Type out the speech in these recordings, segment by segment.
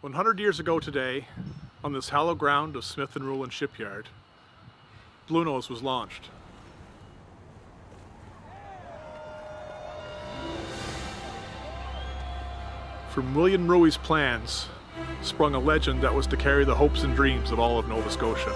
100 years ago today, on this hallowed ground of Smith & Rowland Shipyard, Bluenose was launched. From William Ruey's plans sprung a legend that was to carry the hopes and dreams of all of Nova Scotia.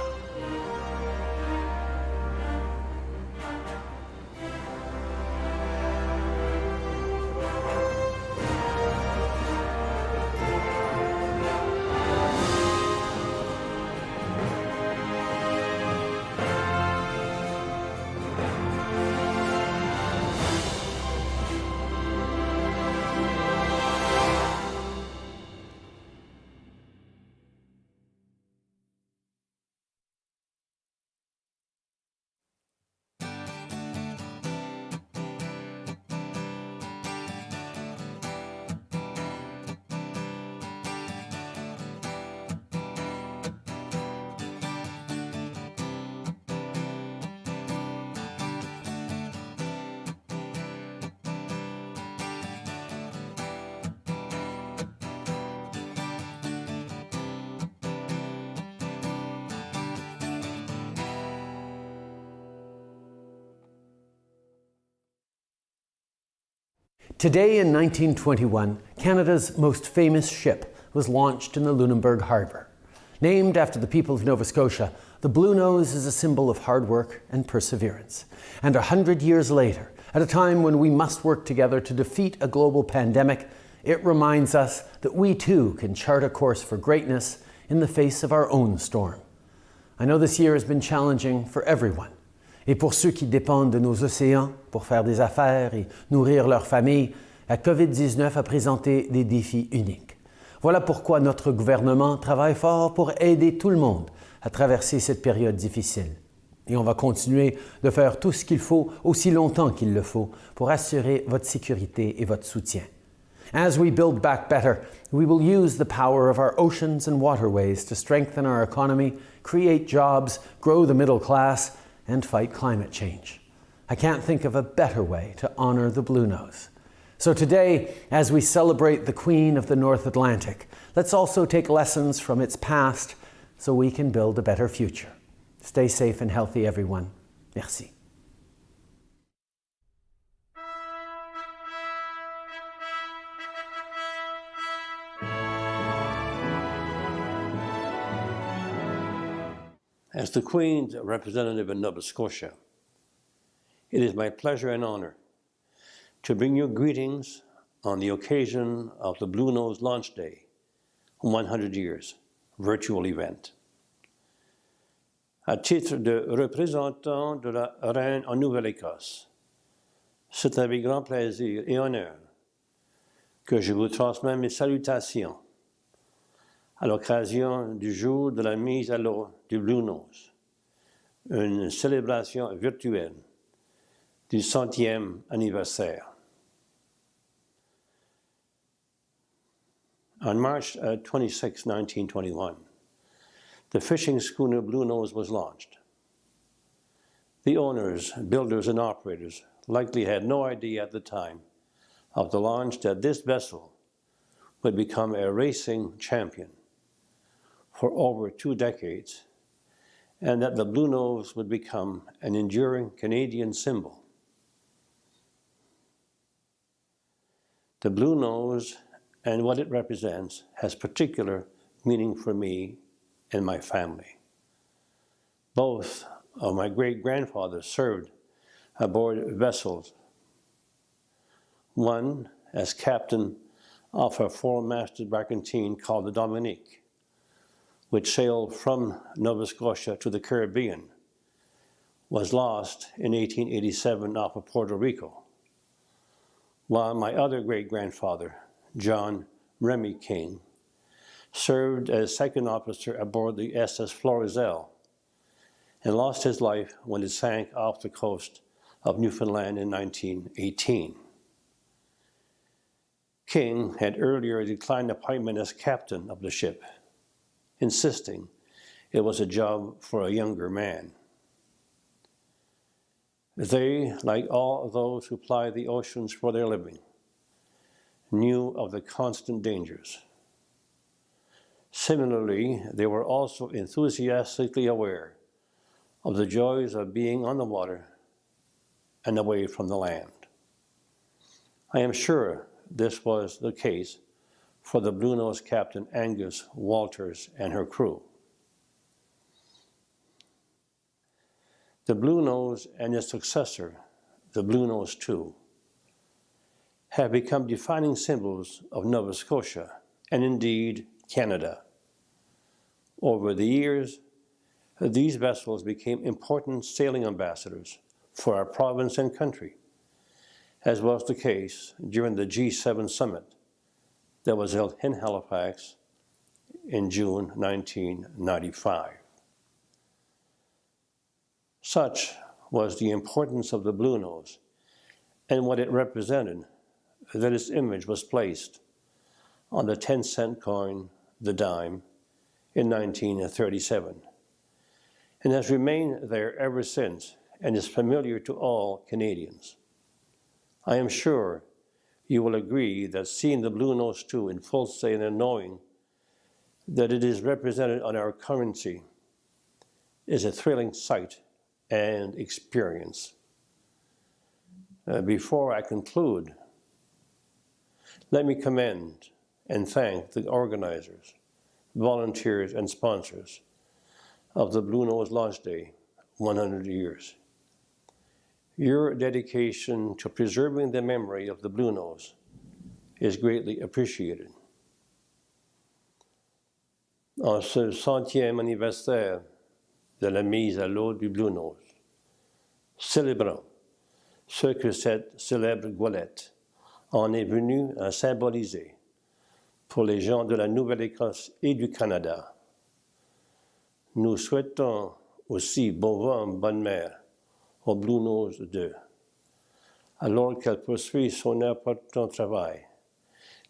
Today in 1921, Canada's most famous ship was launched in the Lunenburg Harbour. Named after the people of Nova Scotia, the Bluenose is a symbol of hard work and perseverance. And 100 years later, at a time when we must work together to defeat a global pandemic, it reminds us that we too can chart a course for greatness in the face of our own storm. I know this year has been challenging for everyone. Et pour ceux qui dépendent de nos océans pour faire des affaires et nourrir leurs familles, la COVID-19 a présenté des défis uniques. Voilà pourquoi notre gouvernement travaille fort pour aider tout le monde à traverser cette période difficile. Et on va continuer de faire tout ce qu'il faut, aussi longtemps qu'il le faut, pour assurer votre sécurité et votre soutien. As we build back better, we will use the power of our oceans and waterways to strengthen our economy, create jobs, grow the middle class, and fight climate change. I can't think of a better way to honor the Bluenose. So today, as we celebrate the Queen of the North Atlantic, let's also take lessons from its past so we can build a better future. Stay safe and healthy, everyone. Merci. As the Queen's representative in Nova Scotia, it is my pleasure and honor to bring you greetings on the occasion of the Bluenose Launch Day, 100 years, virtual event. À titre de représentant de la Reine en Nouvelle-Écosse, c'est avec grand plaisir et honneur que je vous transmets mes salutations à l'occasion du jour de la mise à l'eau du Bluenose, une célébration virtuelle du 100e anniversaire. On March 26, 1921, the fishing schooner Bluenose was launched. The owners, builders, and operators likely had no idea at the time of the launch that this vessel would become a racing champion for over 2 decades, and that the Bluenose would become an enduring Canadian symbol. The Bluenose and what it represents has particular meaning for me and my family. Both of my great-grandfathers served aboard vessels, one as captain of a 4-masted brigantine called the Dominique, which sailed from Nova Scotia to the Caribbean, was lost in 1887 off of Puerto Rico, while my other great-grandfather, John Remy King, served as second officer aboard the SS Florizel and lost his life when it sank off the coast of Newfoundland in 1918. King had earlier declined appointment as captain of the ship, insisting it was a job for a younger man. They, like all those who ply the oceans for their living, knew of the constant dangers. Similarly, they were also enthusiastically aware of the joys of being on the water and away from the land. I am sure this was the case for the Bluenose Captain Angus Walters and her crew. The Bluenose and its successor, the Bluenose II, have become defining symbols of Nova Scotia and indeed Canada. Over the years, these vessels became important sailing ambassadors for our province and country, as was the case during the G7 summit that was held in Halifax in June 1995. Such was the importance of the Bluenose and what it represented that its image was placed on the 10-cent coin, the dime, in 1937, and has remained there ever since and is familiar to all Canadians. I am sure you will agree that seeing the Bluenose II in full sail and knowing that it is represented on our currency is a thrilling sight and experience. Before I conclude, let me commend and thank the organizers, volunteers, and sponsors of the Bluenose Launch Day 100 years. Your dedication to preserving the memory of the Bluenose is greatly appreciated. En ce 100e anniversaire de la mise à l'eau du Bluenose, célébrons ce que cette célèbre goélette en est venue à symboliser pour les gens de la Nouvelle-Écosse et du Canada. Nous souhaitons aussi bon vent, bonne mer au Bluenose II, alors qu'elle poursuit son important travail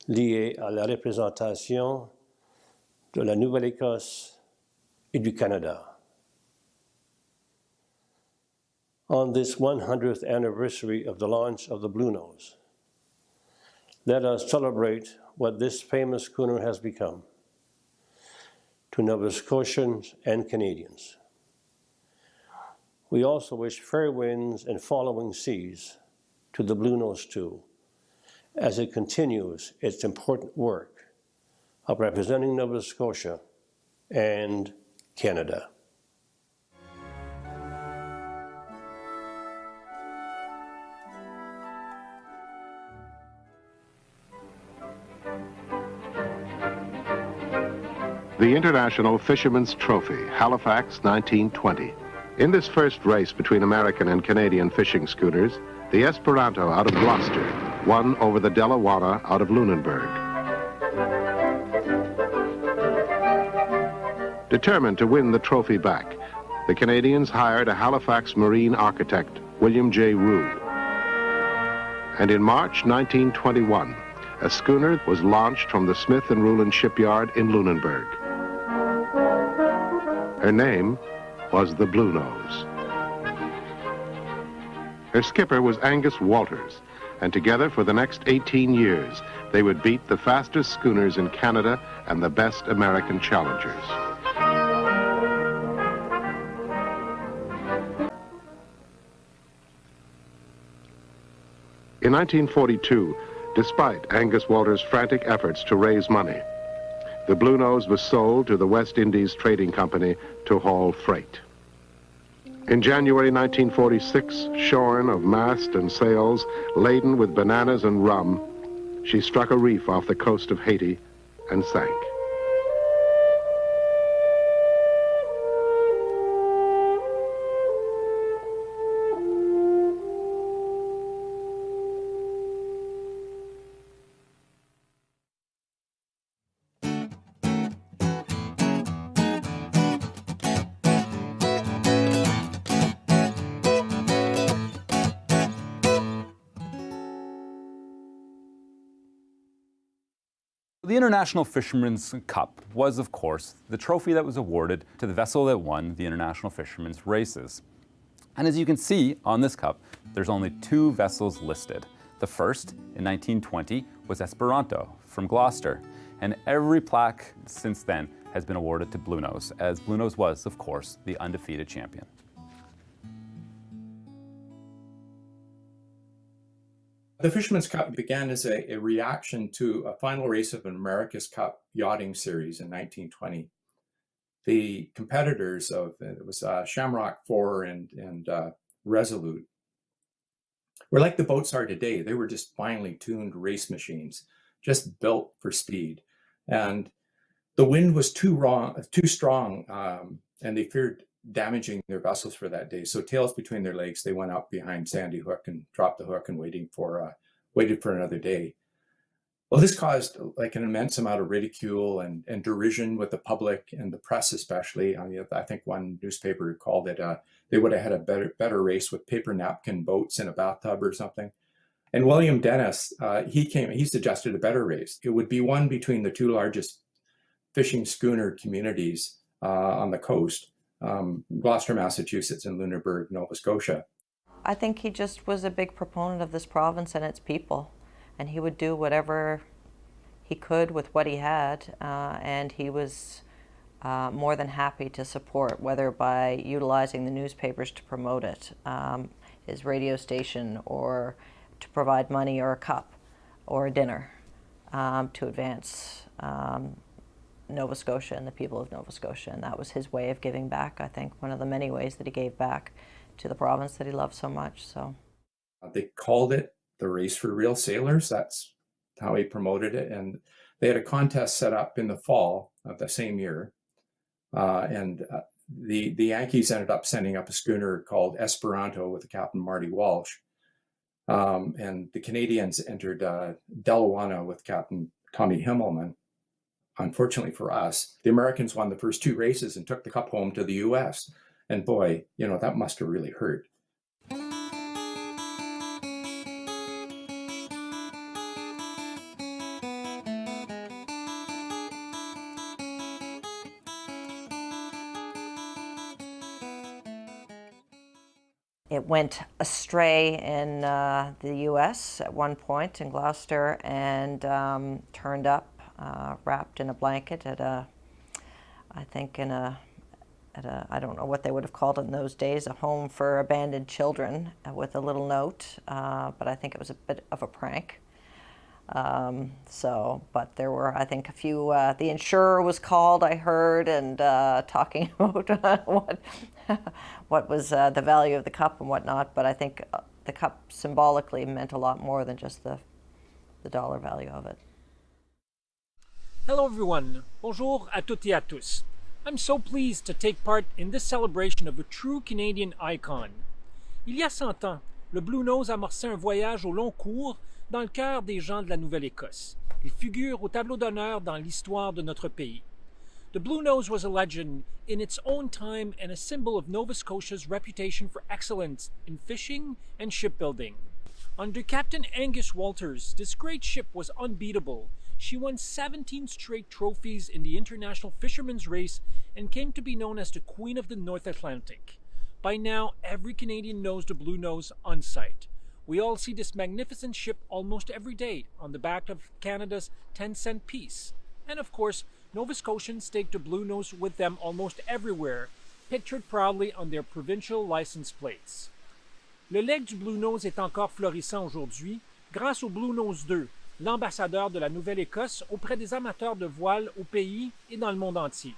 lié à la représentation de la Nouvelle-Écosse et du Canada. On this 100th anniversary of the launch of the Bluenose, let us celebrate what this famous schooner has become to Nova Scotians and Canadians. We also wish fair winds and following seas to the Bluenose II as it continues its important work of representing Nova Scotia and Canada. The International Fisherman's Trophy, Halifax, 1920. In this first race between American and Canadian fishing schooners, the Esperanto out of Gloucester won over the Delawana out of Lunenburg. Determined to win the trophy back, the Canadians hired a Halifax marine architect, William J. Rue. And in March 1921, a schooner was launched from the Smith & Rulin shipyard in Lunenburg. Her name was the Bluenose. Her skipper was Angus Walters, and together for the next 18 years, they would beat the fastest schooners in Canada and the best American challengers. In 1942, despite Angus Walters' frantic efforts to raise money, the Bluenose was sold to the West Indies Trading Company to haul freight. In January 1946, shorn of mast and sails, laden with bananas and rum, she struck a reef off the coast of Haiti and sank. The International Fisherman's Cup was, of course, the trophy that was awarded to the vessel that won the International Fisherman's Races. And as you can see on this cup, there's only 2 vessels listed. The first, in 1920, was Esperanto from Gloucester. And every plaque since then has been awarded to Bluenose, as Bluenose was, of course, the undefeated champion. The Fisherman's Cup began as a reaction to a final race of an America's Cup yachting series in 1920. The competitors of it was Shamrock 4 and Resolute were like the boats are today. They were just finely tuned race machines, just built for speed. And the wind was too strong, and they feared damaging their vessels for that day. So tails between their legs, they went up behind Sandy Hook and dropped the hook and waited for another day. Well, this caused like an immense amount of ridicule and derision with the public and the press, especially. I think one newspaper called it, they would have had a better race with paper napkin boats in a bathtub or something. And William Dennis, he suggested a better race. It would be one between the two largest fishing schooner communities on the coast, Gloucester, Massachusetts, and Lunenburg, Nova Scotia. I think he just was a big proponent of this province and its people, and he would do whatever he could with what he had, and he was more than happy to support, whether by utilizing the newspapers to promote it, his radio station, or to provide money or a cup or a dinner to advance Nova Scotia and the people of Nova Scotia. And that was his way of giving back, I think, one of the many ways that he gave back to the province that he loved so much. So they called it the Race for Real Sailors. That's how he promoted it. And they had a contest set up in the fall of the same year. The Yankees ended up sending up a schooner called Esperanto with Captain Marty Walsh. And the Canadians entered Delawana with Captain Tommy Himmelman. Unfortunately for us, the Americans won the first two races and took the cup home to the US. And boy, that must have really hurt. it went astray in the US at one point in Gloucester and turned up wrapped in a blanket at a, I think in a, I don't know what they would have called it in those days, a home for abandoned children with a little note, but I think it was a bit of a prank. But there were, I think, a few, the insurer was called, I heard, and talking about what was the value of the cup and whatnot, but I think the cup symbolically meant a lot more than just the dollar value of it. Hello everyone, bonjour à toutes et à tous. I'm so pleased to take part in this celebration of a true Canadian icon. Il y a 100 ans, le Bluenose amorçait un voyage au long cours dans le cœur des gens de la Nouvelle-Écosse. Il figure au tableau d'honneur dans l'histoire de notre pays. The Bluenose was a legend in its own time and a symbol of Nova Scotia's reputation for excellence in fishing and shipbuilding. Under Captain Angus Walters, this great ship was unbeatable. She won 17 straight trophies in the International Fisherman's Race and came to be known as the Queen of the North Atlantic. By now, every Canadian knows the Bluenose on sight. We all see this magnificent ship almost every day on the back of Canada's 10-cent piece. And of course, Nova Scotians take the Bluenose with them almost everywhere, pictured proudly on their provincial license plates. Le legs du Bluenose est encore florissant aujourd'hui grâce au Bluenose 2, l'ambassadeur de la Nouvelle-Écosse auprès des amateurs de voile au pays et dans le monde entier.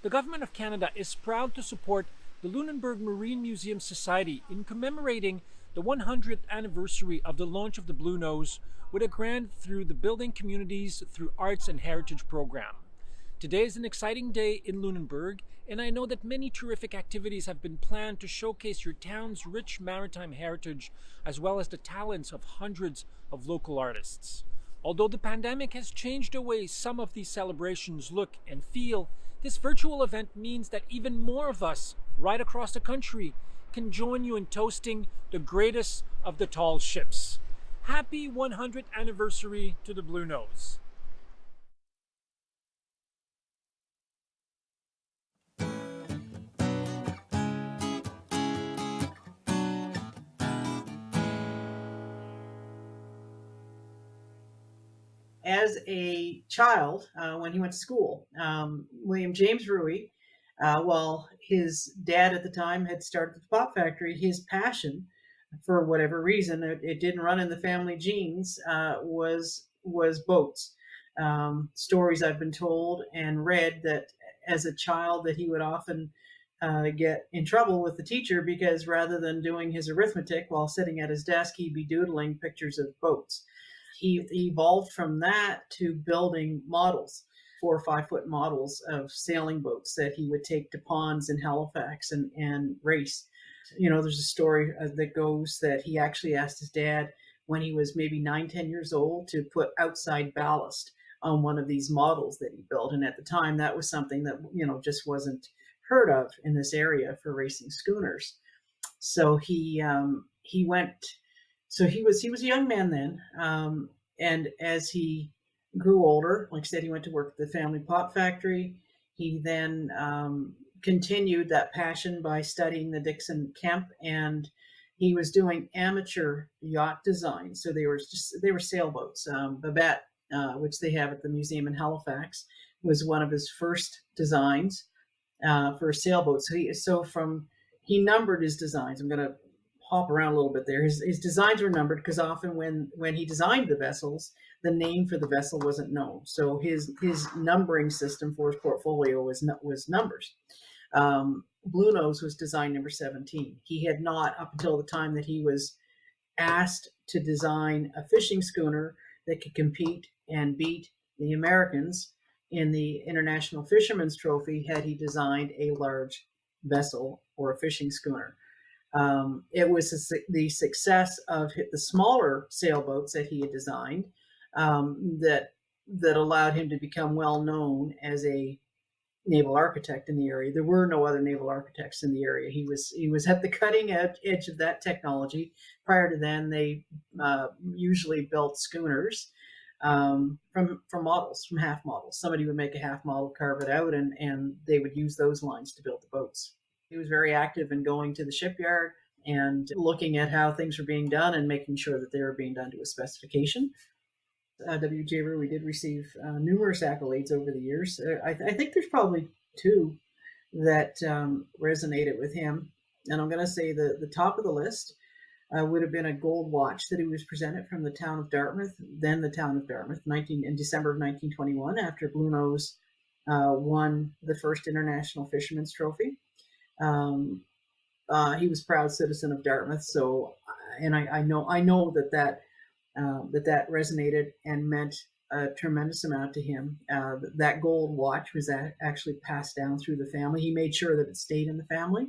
The Government of Canada is proud to support the Lunenburg Marine Museum Society in commemorating the 100th anniversary of the launch of the Bluenose with a grant through the Building Communities through Arts and Heritage program. Today is an exciting day in Lunenburg, and I know that many terrific activities have been planned to showcase your town's rich maritime heritage as well as the talents of hundreds of local artists. Although the pandemic has changed the way some of these celebrations look and feel, this virtual event means that even more of us, right across the country, can join you in toasting the greatest of the tall ships. Happy 100th anniversary to the Bluenose. as a child when he went to school. William James Ruey, while his dad at the time had started the pop factory, his passion, for whatever reason, it didn't run in the family genes, was boats. Stories I've been told and read that as a child that he would often get in trouble with the teacher because rather than doing his arithmetic while sitting at his desk, he'd be doodling pictures of boats. He evolved from that to building models, 4 or 5 foot models of sailing boats that he would take to ponds in Halifax and race. There's a story that goes that he actually asked his dad when he was maybe 9-10 years old to put outside ballast on one of these models that he built. And at the time, that was something that, just wasn't heard of in this area for racing schooners. So he went. So he was a young man then, and as he grew older, like I said, he went to work at the family pop factory. He then continued that passion by studying the Dixon Kemp, and he was doing amateur yacht design. So they were sailboats. Babette, which they have at the museum in Halifax, was one of his first designs for a sailboat. He numbered his designs. I'm going to hop around a little bit there. His designs were numbered because often when he designed the vessels, the name for the vessel wasn't known. So his numbering system for his portfolio was numbers. Bluenose was design number 17. He had not, up until the time that he was asked to design a fishing schooner that could compete and beat the Americans in the International Fisherman's Trophy, had he designed a large vessel or a fishing schooner. It was the success of the smaller sailboats that he had designed that allowed him to become well known as a naval architect in the area. There were no other naval architects in the area. He was at the cutting edge of that technology. Prior to then, they usually built schooners from models, from half models. Somebody would make a half model, carve it out, and they would use those lines to build the boats. He was very active in going to the shipyard and looking at how things were being done and making sure that they were being done to a specification. W.J. Ruey did receive numerous accolades over the years. I think there's probably 2 that resonated with him. And I'm going to say the top of the list would have been a gold watch that he was presented from the town of Dartmouth, then the town of Dartmouth, in December of 1921, after Bluenose won the first International Fisherman's Trophy. He was proud citizen of Dartmouth, so and I know that resonated and meant a tremendous amount to him. That gold watch was actually passed down through the family. He made sure that it stayed in the family,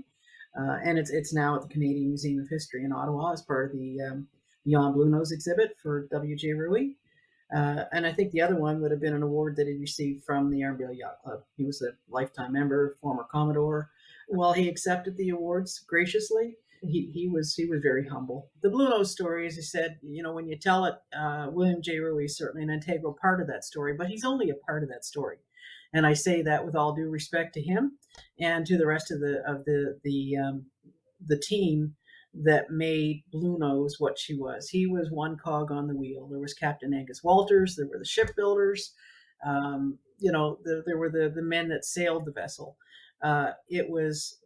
and it's now at the Canadian Museum of History in Ottawa as part of the Beyond Bluenose exhibit for W.J. Ruey. And I think the other one would have been an award that he received from the Armadale Yacht Club. He was a lifetime member, former Commodore. While he accepted the awards graciously, he was very humble. The Bluenose story, as I said, when you tell it, William J. Ruey is certainly an integral part of that story, but he's only a part of that story. And I say that with all due respect to him and to the rest of the team that made Bluenose what she was. He was one cog on the wheel. There was Captain Angus Walters. There were the shipbuilders. There were the men that sailed the vessel. It was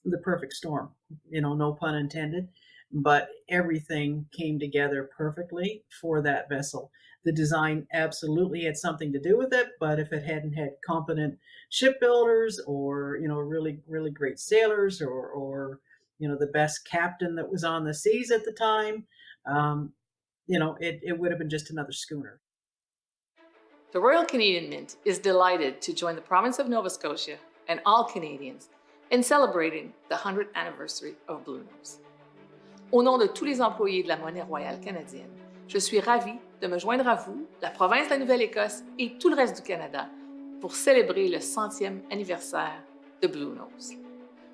the perfect storm, no pun intended, but everything came together perfectly for that vessel. The design absolutely had something to do with it, but if it hadn't had competent shipbuilders or, really, really great sailors or the best captain that was on the seas at the time, it would have been just another schooner. The Royal Canadian Mint is delighted to join the province of Nova Scotia and all Canadians in celebrating the 100th anniversary of Bluenose. Au nom de tous les employés de la Monnaie royale canadienne, je suis ravie de me joindre à vous, la province de la Nouvelle-Écosse et tout le reste du Canada pour célébrer le 100e anniversaire de Bluenose.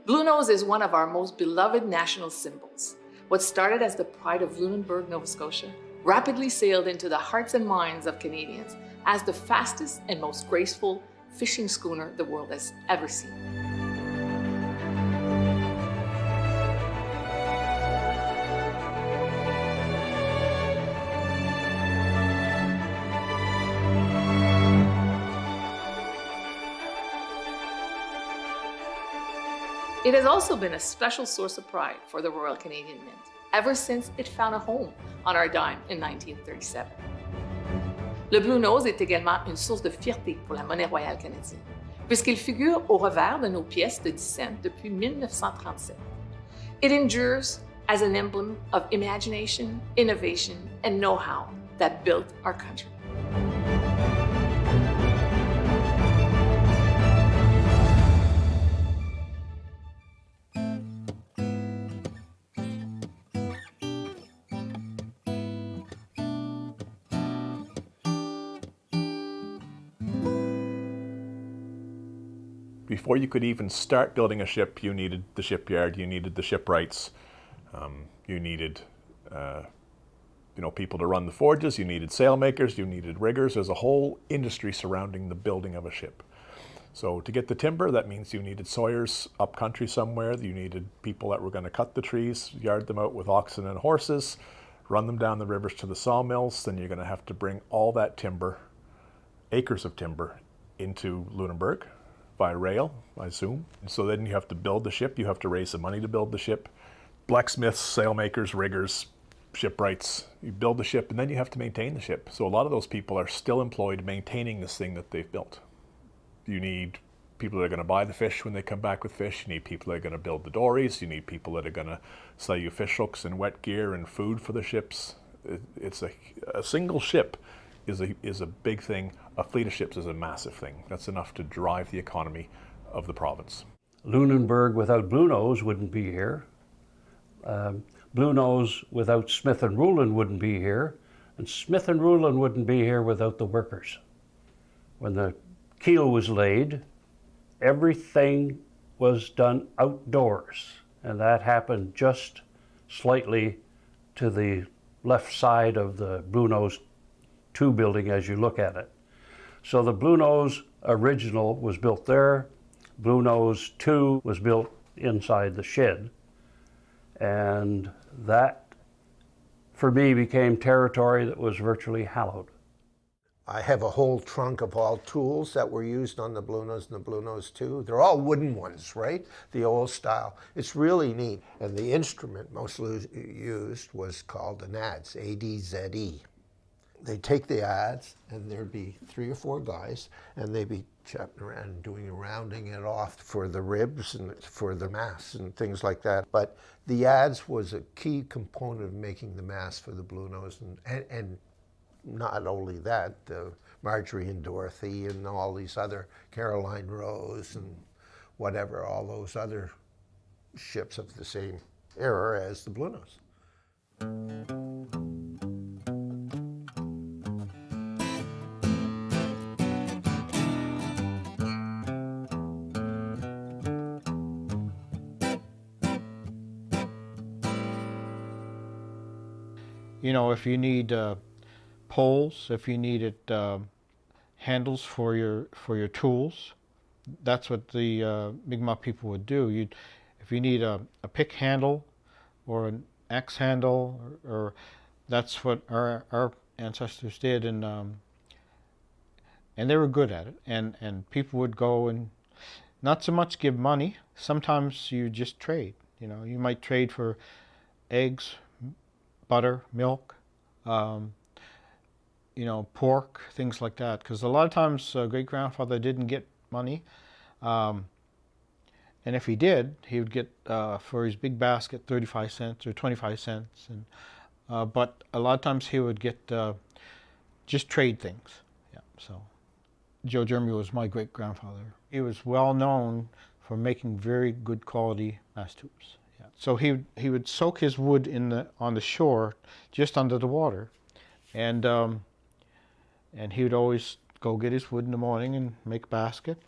Bluenose is one of our most beloved national symbols. What started as the pride of Lunenburg, Nova Scotia, rapidly sailed into the hearts and minds of Canadians as the fastest and most graceful fishing schooner the world has ever seen. It has also been a special source of pride for the Royal Canadian Mint ever since it found a home on our dime in 1937. Le Bluenose est également une source de fierté pour la monnaie royale canadienne, puisqu'il figure au revers de nos pièces de 10 cents depuis 1937. It endures as an emblem of imagination, innovation, and know-how that built our country. Before you could even start building a ship, you needed the shipyard, you needed the shipwrights, you needed people to run the forges, you needed sailmakers, you needed riggers. There's a whole industry surrounding the building of a ship. So to get the timber, that means you needed sawyers up country somewhere, you needed people that were going to cut the trees, yard them out with oxen and horses, run them down the rivers to the sawmills. Then you're going to have to bring all that timber, acres of timber, into Lunenburg by rail, I assume. So then you have to build the ship, you have to raise the money to build the ship. Blacksmiths, sailmakers, riggers, shipwrights, you build the ship and then you have to maintain the ship. So a lot of those people are still employed maintaining this thing that they've built. You need people that are going to buy the fish when they come back with fish, you need people that are going to build the dories, you need people that are going to sell you fish hooks and wet gear and food for the ships. It's a single ship is a big thing. A fleet of ships is a massive thing. That's enough to drive the economy of the province. Lunenburg without Bluenose wouldn't be here. Bluenose without Smith and Rulin wouldn't be here. And Smith and Rulin wouldn't be here without the workers. When the keel was laid, everything was done outdoors. And that happened just slightly to the left side of the Bluenose 2 building as you look at it. So the Bluenose original was built there. Bluenose 2 was built inside the shed. And that, for me, became territory that was virtually hallowed. I have a whole trunk of all tools that were used on the Bluenose and the Bluenose 2. They're all wooden ones, right? The old style. It's really neat. And the instrument mostly used was called an adze, A-D-Z-E. They'd take the adze, and there'd be 3 or 4 guys, and they'd be chopping around and rounding it off for the ribs and for the masts and things like that. But the adze was a key component of making the mast for the Bluenose, and not only that, Marjorie and Dorothy and all these other, Caroline Rose and whatever, all those other ships of the same era as the Bluenose. You know, if you need poles, if you needed handles for your tools, that's what the Mi'kmaq people would do. If you need a pick handle or an axe handle, or that's what our ancestors did, and they were good at it. And people would go and not so much give money. Sometimes you just trade. You know, you might trade for eggs, butter, milk, pork, things like that. Because a lot of times great-grandfather didn't get money. And if he did, he would get, for his big basket, 35 cents or 25 cents. And but a lot of times he would get just trade things. Yeah. So Joe Jeremy was my great-grandfather. He was well known for making very good quality mast tubes. So he would soak his wood on the shore, just under the water, and he would always go get his wood in the morning and make a basket.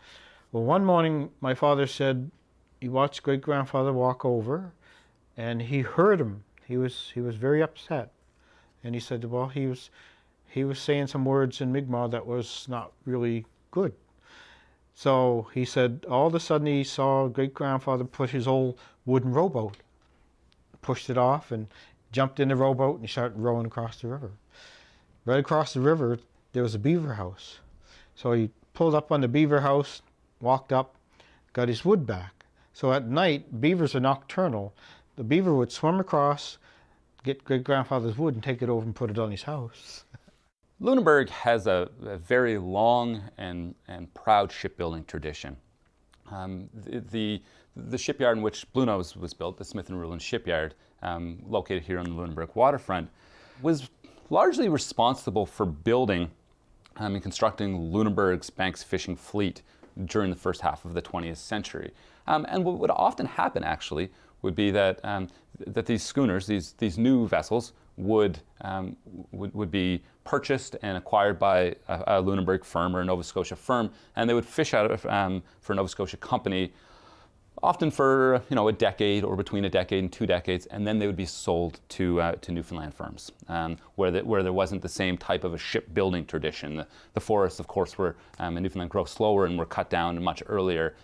Well, one morning my father said he watched great-grandfather walk over, and he heard him. He was very upset, and he said, well, he was saying some words in Mi'kmaq that was not really good. So he said all of a sudden he saw great-grandfather put his old wooden rowboat, pushed it off and jumped in the rowboat and he started rowing across the river. Right across the river there was a beaver house. So he pulled up on the beaver house, walked up, got his wood back. So at night, beavers are nocturnal. The beaver would swim across, get great-grandfather's wood and take it over and put it on his house. Lunenburg has a very long and proud shipbuilding tradition. The shipyard in which Bluenose was built, the Smith & Rowland shipyard, located here on the Lunenburg waterfront, was largely responsible for building and constructing Lunenburg's Banks fishing fleet during the first half of the 20th century. And what would often happen, actually, would be that that these schooners, these new vessels, would be purchased and acquired by a Lunenburg firm or a Nova Scotia firm, and they would fish out of for a Nova Scotia company, often for a decade or between a decade and 2 decades, and then they would be sold to Newfoundland firms, where there wasn't the same type of a shipbuilding tradition. The forests, of course, were in Newfoundland grow slower and were cut down much earlier,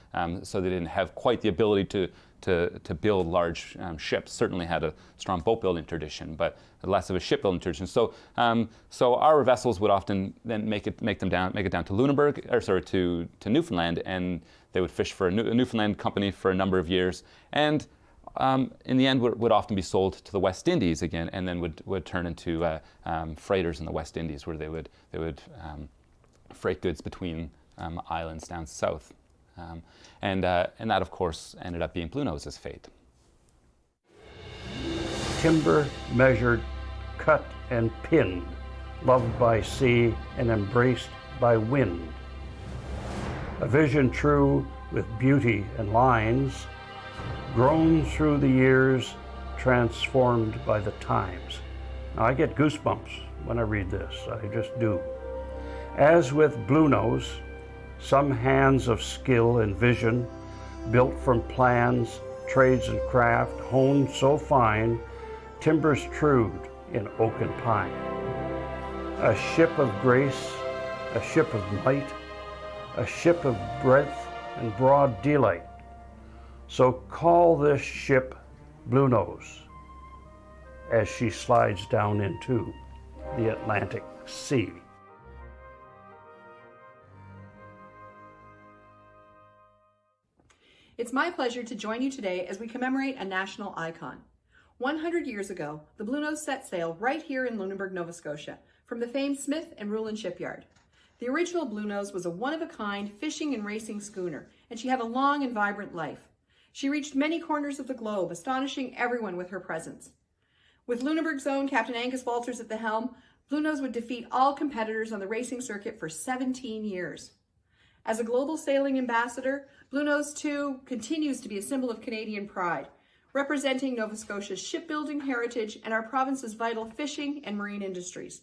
so they didn't have quite the ability to build large ships. Certainly had a strong boat building tradition, but less of a shipbuilding tradition. So our vessels would often then make it down to Lunenburg, or sorry, to Newfoundland, and they would fish for a Newfoundland company for a number of years, and in the end would often be sold to the West Indies again, and then would turn into freighters in the West Indies, where they would freight goods between islands down south. And that, of course, ended up being Bluenose's fate. Timber measured, cut and pinned, loved by sea and embraced by wind. A vision true with beauty and lines, grown through the years, transformed by the times. Now, I get goosebumps when I read this, I just do. As with Bluenose, some hands of skill and vision, built from plans, trades and craft, honed so fine, timbers trued in oak and pine. A ship of grace, a ship of might, a ship of breadth and broad delight. So call this ship Bluenose, as she slides down into the Atlantic Sea. It's my pleasure to join you today as we commemorate a national icon. 100 years ago, the Bluenose set sail right here in Lunenburg, Nova Scotia, from the famed Smith & Rowland shipyard. The original Bluenose was a one-of-a-kind fishing and racing schooner, and she had a long and vibrant life. She reached many corners of the globe, astonishing everyone with her presence. With Lunenburg's own Captain Angus Walters at the helm, Bluenose would defeat all competitors on the racing circuit for 17 years. As a global sailing ambassador, Bluenose, too, continues to be a symbol of Canadian pride, representing Nova Scotia's shipbuilding heritage and our province's vital fishing and marine industries.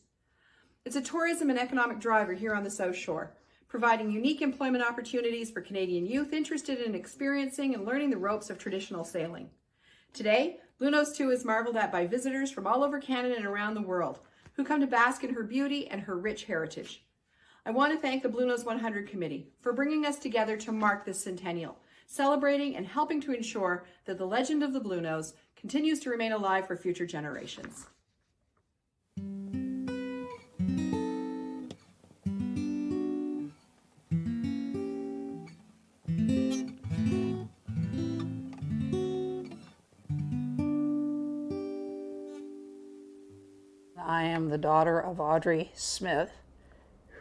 It's a tourism and economic driver here on the South Shore, providing unique employment opportunities for Canadian youth interested in experiencing and learning the ropes of traditional sailing. Today, Bluenose, too, is marveled at by visitors from all over Canada and around the world, who come to bask in her beauty and her rich heritage. I want to thank the Bluenose 100 Committee for bringing us together to mark this centennial, celebrating and helping to ensure that the legend of the Bluenose continues to remain alive for future generations. I am the daughter of Audrey Smith,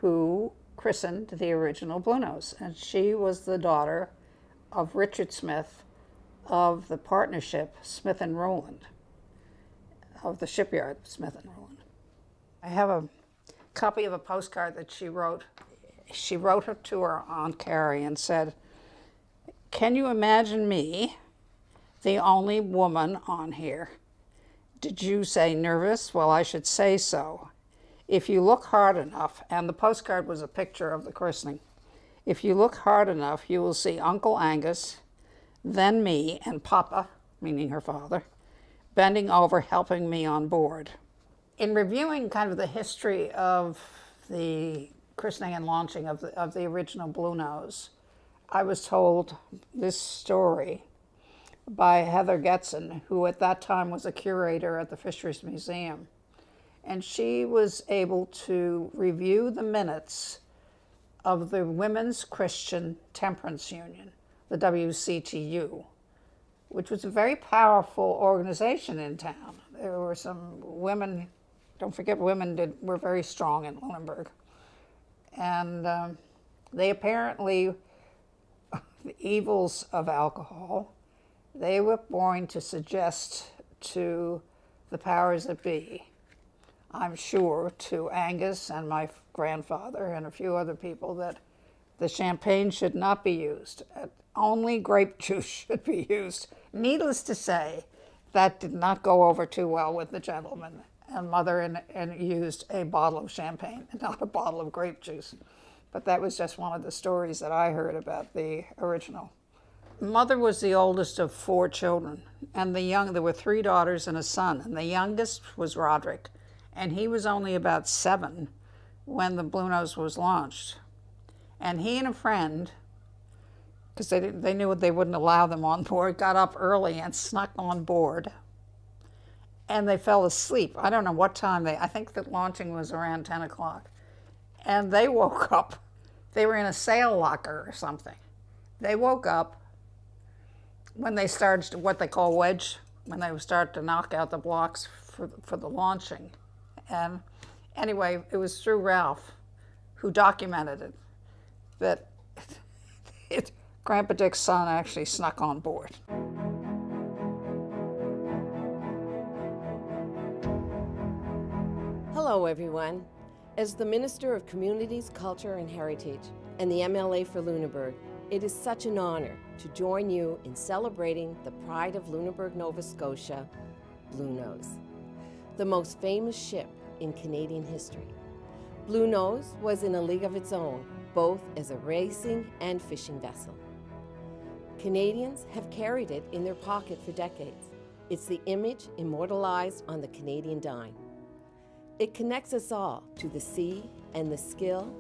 who christened the original Bluenose, and she was the daughter of Richard Smith of the partnership Smith & Rowland, of the shipyard Smith & Rowland. I have a copy of a postcard that she wrote. She wrote it to her Aunt Carrie and said, "Can you imagine me, the only woman on here? Did you say nervous? Well, I should say so. If you look hard enough," and the postcard was a picture of the christening, "if you look hard enough, you will see Uncle Angus, then me, and Papa," meaning her father, "bending over helping me on board." In reviewing kind of the history of the christening and launching of the original Bluenose, I was told this story by Heather Getson, who at that time was a curator at the Fisheries Museum. And she was able to review the minutes of the Women's Christian Temperance Union, the WCTU, which was a very powerful organization in town. There were some women, don't forget women were very strong in Lunenburg. And they apparently, the evils of alcohol, they were going to suggest to the powers that be, I'm sure to Angus and my grandfather and a few other people, that the champagne should not be used. Only grape juice should be used. Needless to say, that did not go over too well with the gentleman. And Mother and used a bottle of champagne, not a bottle of grape juice. But that was just one of the stories that I heard about the original. Mother was the oldest of 4 children, and there were 3 daughters and a son, and the youngest was Roderick, and he was only about 7 when the Bluenose was launched. And he and a friend, because they knew they wouldn't allow them on board, got up early and snuck on board, and they fell asleep. I don't know what time I think the launching was around 10 o'clock. And they woke up. They were in a sail locker or something. They woke up when they started what they call wedge, when they start to knock out the blocks for the launching. And anyway, it was through Ralph, who documented it, that Grandpa Dick's son actually snuck on board. Hello, everyone. As the Minister of Communities, Culture and Heritage and the MLA for Lunenburg, it is such an honor to join you in celebrating the pride of Lunenburg, Nova Scotia, Bluenose, the most famous ship in Canadian history. Bluenose was in a league of its own, both as a racing and fishing vessel. Canadians have carried it in their pocket for decades. It's the image immortalized on the Canadian dime. It connects us all to the sea and the skill,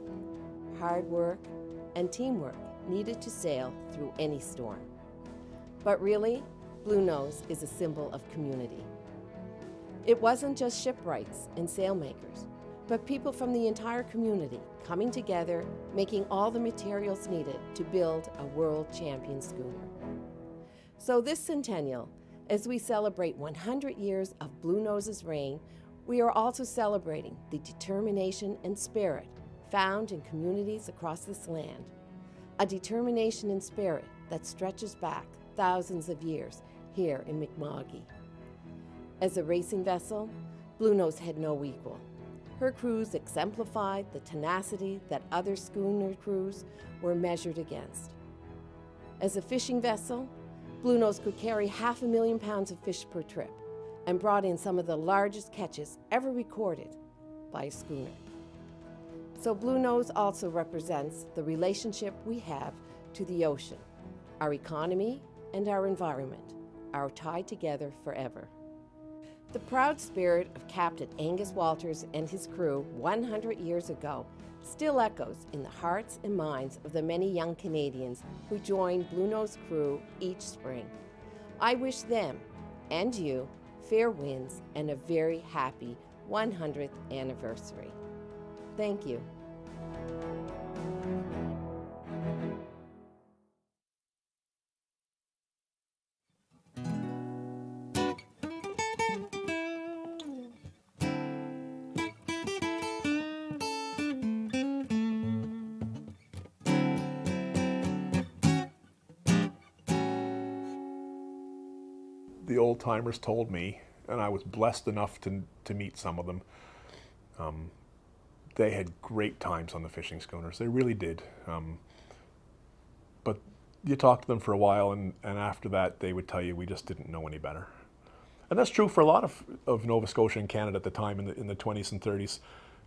hard work, and teamwork needed to sail through any storm. But really, Bluenose is a symbol of community. It wasn't just shipwrights and sailmakers, but people from the entire community coming together, making all the materials needed to build a world champion schooner. So this centennial, as we celebrate 100 years of Bluenose's reign, we are also celebrating the determination and spirit found in communities across this land. A determination and spirit that stretches back thousands of years here in Mi'kma'ki. As a racing vessel, Bluenose had no equal. Her crews exemplified the tenacity that other schooner crews were measured against. As a fishing vessel, Bluenose could carry 500,000 pounds of fish per trip and brought in some of the largest catches ever recorded by a schooner. So Bluenose also represents the relationship we have to the ocean. Our economy and our environment are tied together forever. The proud spirit of Captain Angus Walters and his crew 100 years ago still echoes in the hearts and minds of the many young Canadians who join Bluenose crew each spring. I wish them and you fair winds and a very happy 100th anniversary. Thank you. The old timers told me, and I was blessed enough to meet some of them, they had great times on the fishing schooners. They really did. But you talk to them for a while, and after that, they would tell you, we just didn't know any better. And that's true for a lot of Nova Scotia and Canada at the time in the 20s and 30s.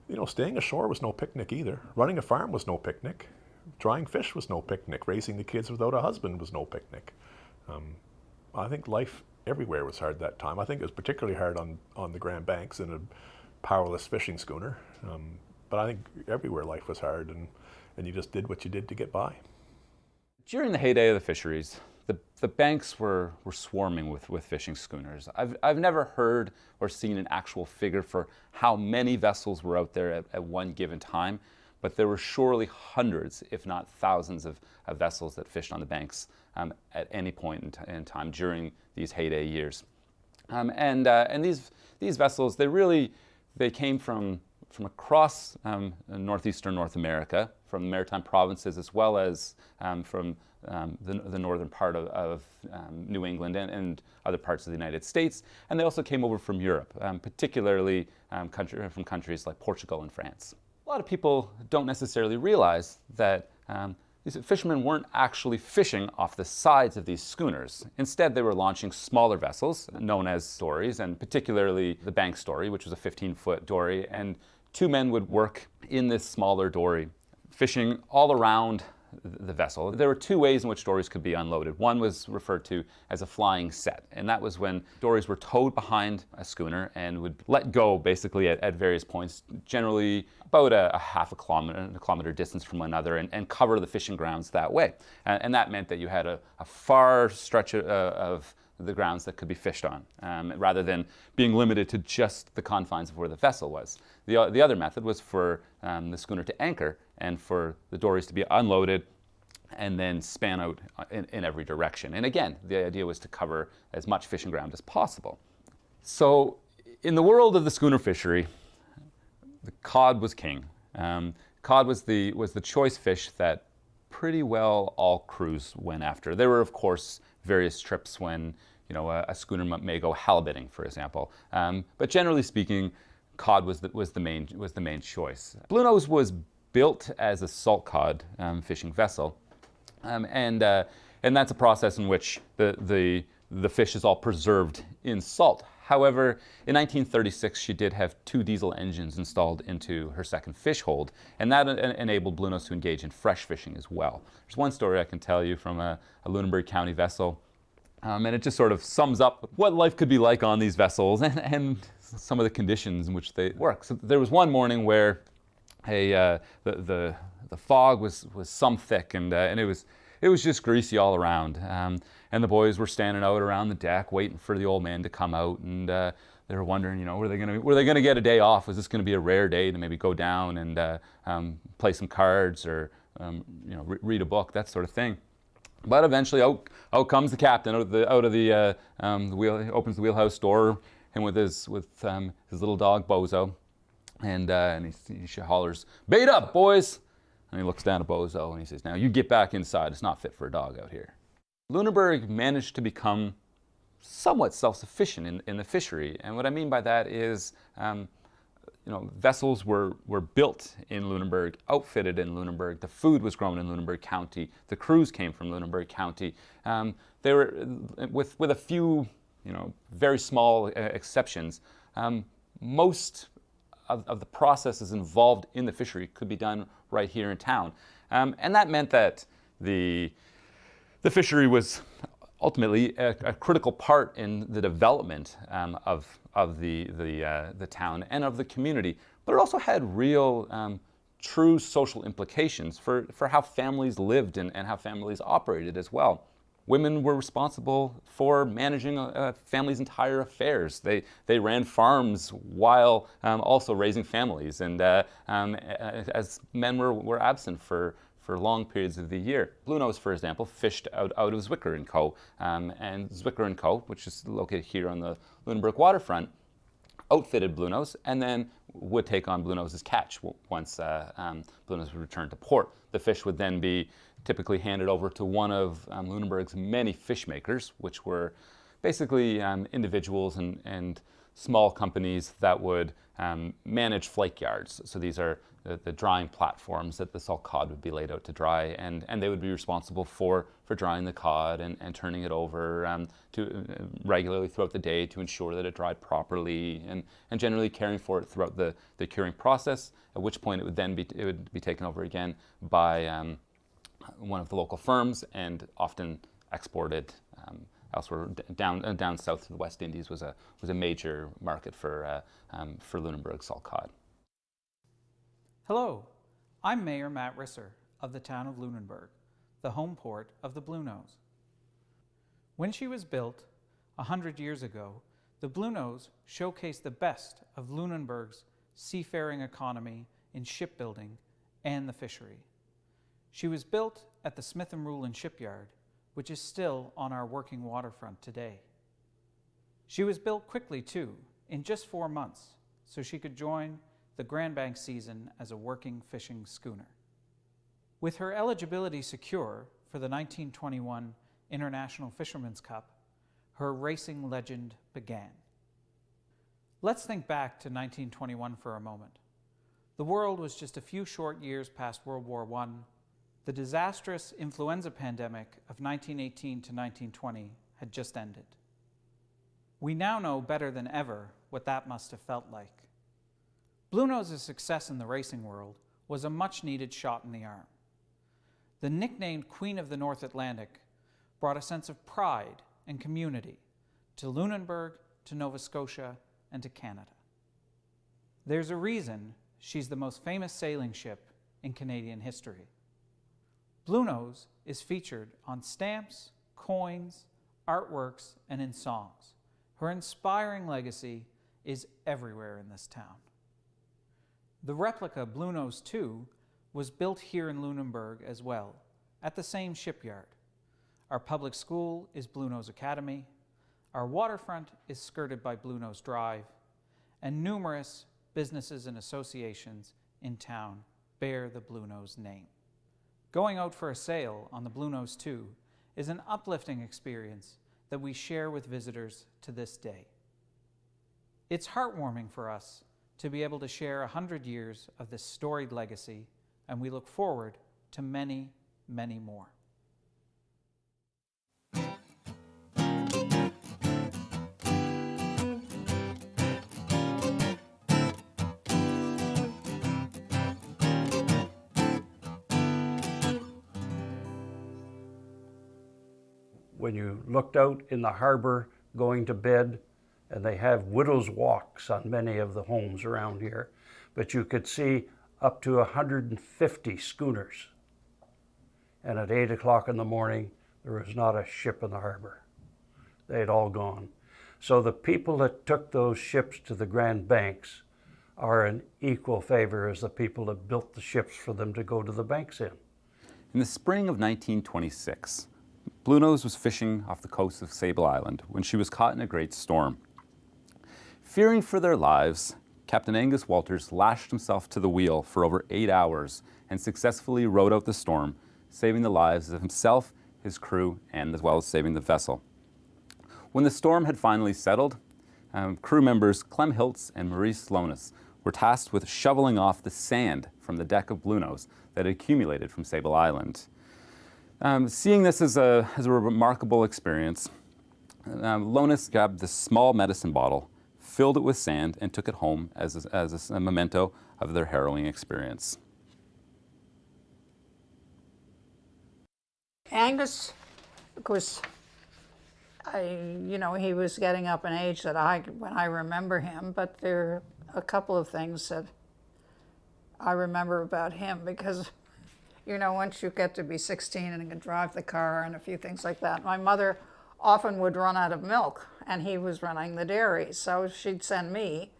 You know, staying ashore was no picnic either. Running a farm was no picnic. Drying fish was no picnic. Raising the kids without a husband was no picnic. I think life everywhere was hard that time. I think it was particularly hard on the Grand Banks in a powerless fishing schooner. But I think everywhere life was hard, and you just did what you did to get by. During the heyday of the fisheries, the banks were swarming with fishing schooners. I've never heard or seen an actual figure for how many vessels were out there at one given time, but there were surely hundreds, if not thousands, of vessels that fished on the banks at any point in time during these heyday years. And these vessels, they came from across northeastern North America, from the maritime provinces, as well as from the northern part of New England and other parts of the United States. And they also came over from Europe, particularly from countries like Portugal and France. A lot of people don't necessarily realize that these fishermen weren't actually fishing off the sides of these schooners. Instead, they were launching smaller vessels known as dories, and particularly the bank dory, which was a 15-foot dory. And two men would work in this smaller dory, fishing all around the vessel. There were two ways in which dories could be unloaded. One was referred to as a flying set, and that was when dories were towed behind a schooner and would let go basically at various points, generally about a half a kilometer distance from one another, and cover the fishing grounds that way. And that meant that you had a far stretch of the grounds that could be fished on, rather than being limited to just the confines of where the vessel was. The other method was for the schooner to anchor and for the dories to be unloaded and then span out in every direction. And again, the idea was to cover as much fishing ground as possible. So in the world of the schooner fishery, the cod was king. Cod was the choice fish that pretty well all crews went after. There were, of course, various trips when a schooner may go halibutting, for example. But generally speaking, cod was the main choice. Bluenose was built as a salt cod fishing vessel, and that's a process in which the fish is all preserved in salt. However, in 1936, she did have 2 diesel engines installed into her second fish hold, and that enabled Bluenose to engage in fresh fishing as well. There's one story I can tell you from a Lunenburg County vessel, and it just sort of sums up what life could be like on these vessels and some of the conditions in which they work. So there was one morning where the fog was some thick, and it was just greasy all around. And the boys were standing out around the deck waiting for the old man to come out, and they were wondering, were they gonna get a day off? Was this gonna be a rare day to maybe go down and play some cards or read a book, that sort of thing? But eventually, out comes the captain out of the wheel. He opens the wheelhouse door, and with his little dog Bozo, and he hollers, "Bait up, boys!" And he looks down at Bozo and he says, "Now you get back inside. It's not fit for a dog out here." Lunenburg managed to become somewhat self-sufficient in the fishery, and what I mean by that is, vessels were built in Lunenburg, outfitted in Lunenburg. The food was grown in Lunenburg County. The crews came from Lunenburg County. They were, with a few, very small exceptions, most of the processes involved in the fishery could be done right here in town, and that meant that the fishery was ultimately a critical part in the development of the town and of the community, but it also had real, true social implications for how families lived and how families operated as well. Women were responsible for managing a family's entire affairs. They ran farms while also raising families, and as men were absent for long periods of the year. Bluenose, for example, fished out of Zwicker & Co. And Zwicker & Co., which is located here on the Lunenburg waterfront, outfitted Bluenose and then would take on Bluenose's catch once Bluenose would return to port. The fish would then be typically handed over to one of Lunenburg's many fish makers, which were basically individuals and small companies that would manage flake yards. So these are the drying platforms that the salt cod would be laid out to dry, and they would be responsible for drying the cod and turning it over regularly throughout the day to ensure that it dried properly, and generally caring for it throughout the curing process, at which point it would be taken over again by one of the local firms and often exported elsewhere. Down south to the West Indies was a major market for Lunenburg salt cod. Hello, I'm Mayor Matt Risser of the town of Lunenburg, the home port of the Bluenose. When she was built 100 years ago, the Bluenose showcased the best of Lunenburg's seafaring economy in shipbuilding and the fishery. She was built at the Smith & Rulin shipyard, which is still on our working waterfront today. She was built quickly too, in just 4 months, so she could join the Grand Bank season as a working fishing schooner. With her eligibility secure for the 1921 International Fisherman's Cup, her racing legend began. Let's think back to 1921 for a moment. The world was just a few short years past World War I. The disastrous influenza pandemic of 1918 to 1920 had just ended. We now know better than ever what that must have felt like. Bluenose's success in the racing world was a much-needed shot in the arm. The nicknamed Queen of the North Atlantic brought a sense of pride and community to Lunenburg, to Nova Scotia, and to Canada. There's a reason she's the most famous sailing ship in Canadian history. Bluenose is featured on stamps, coins, artworks, and in songs. Her inspiring legacy is everywhere in this town. The replica Bluenose 2 was built here in Lunenburg as well, at the same shipyard. Our public school is Bluenose Academy, our waterfront is skirted by Bluenose Drive, and numerous businesses and associations in town bear the Bluenose name. Going out for a sail on the Bluenose 2 is an uplifting experience that we share with visitors to this day. It's heartwarming for us to be able to share 100 years of this storied legacy, and we look forward to many, many more. When you looked out in the harbor going to bed, and they have widow's walks on many of the homes around here, but you could see up to 150 schooners. And at 8 o'clock in the morning, there was not a ship in the harbor. They'd all gone. So the people that took those ships to the Grand Banks are in equal favor as the people that built the ships for them to go to the banks in. In the spring of 1926, Bluenose was fishing off the coast of Sable Island when she was caught in a great storm. Fearing for their lives, Captain Angus Walters lashed himself to the wheel for over 8 hours and successfully rode out the storm, saving the lives of himself, his crew, and as well as saving the vessel. When the storm had finally settled, crew members Clem Hiltz and Maurice Slonis were tasked with shoveling off the sand from the deck of Bluenose that had accumulated from Sable Island. Seeing this as a remarkable experience, Slonis grabbed this small medicine bottle, filled it with sand, and took it home as a memento of their harrowing experience. Angus, of course, he was getting up in age when I remember him, but there are a couple of things that I remember about him because, once you get to be 16 and can drive the car and a few things like that, my mother often would run out of milk and he was running the dairy. So she'd send me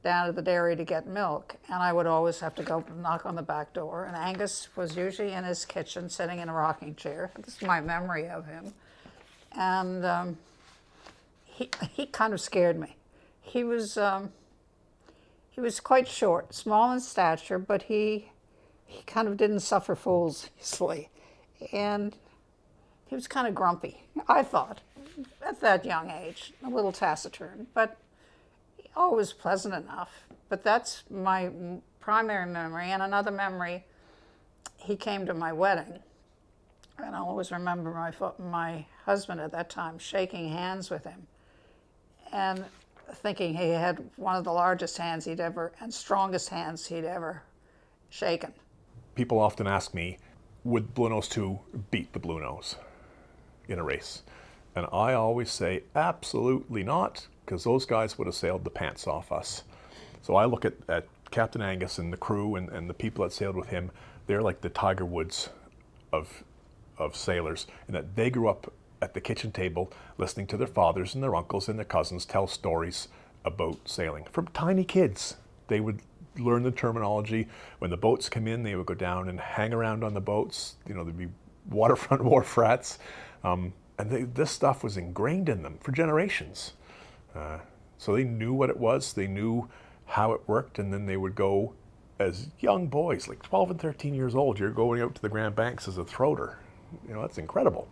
down to the dairy to get milk, and I would always have to go knock on the back door, and Angus was usually in his kitchen sitting in a rocking chair. This is my memory of him. And he kind of scared me. He was quite short, small in stature, but he kind of didn't suffer fools easily. And he was kind of grumpy, I thought, at that young age, a little taciturn, but always pleasant enough. But that's my primary memory. And another memory, he came to my wedding. And I always remember my husband at that time shaking hands with him and thinking he had one of the largest hands he'd ever, and strongest hands he'd ever shaken. People often ask me, would Bluenose 2 beat the Bluenose in a race? And I always say, absolutely not, because those guys would have sailed the pants off us. So I look at Captain Angus and the crew and the people that sailed with him. They're like the Tiger Woods of sailors, and that they grew up at the kitchen table listening to their fathers and their uncles and their cousins tell stories about sailing. From tiny kids, they would learn the terminology. When the boats come in, they would go down and hang around on the boats. You know, there'd be waterfront wharf rats. And this stuff was ingrained in them for generations. So they knew what it was, they knew how it worked, and then they would go as young boys, like 12 and 13 years old, you're going out to the Grand Banks as a throater. You know, that's incredible.